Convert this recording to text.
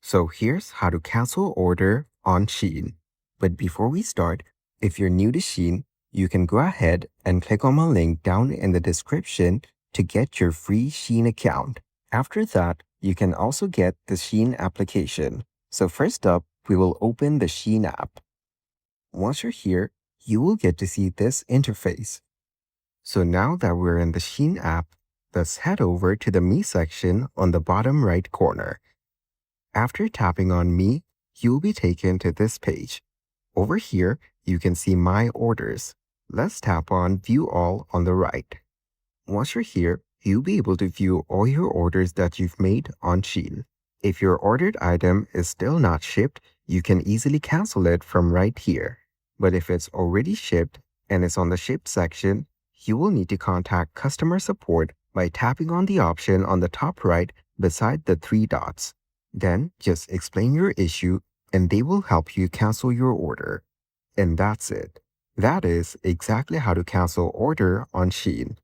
So here's how to cancel order on Shein. But before we start, if you're new to Shein, you can go ahead and click on my link down in the description to get your free Shein account. After that, you can also get the Shein application. So first up, we will open the Shein app. Once you're here, you will get to see this interface. So now that we're in the Shein app, let's head over to the Me section on the bottom right corner. After tapping on Me, you'll be taken to this page. Over here, you can see My Orders. Let's tap on View All on the right. Once you're here, you'll be able to view all your orders that you've made on Shein. If your ordered item is still not shipped, you can easily cancel it from right here. But if it's already shipped and it's on the Ship section, you will need to contact customer support by tapping on the option on the top right beside the three dots. Then just explain your issue and they will help you cancel your order. And that's it. That is exactly how to cancel order on Shein.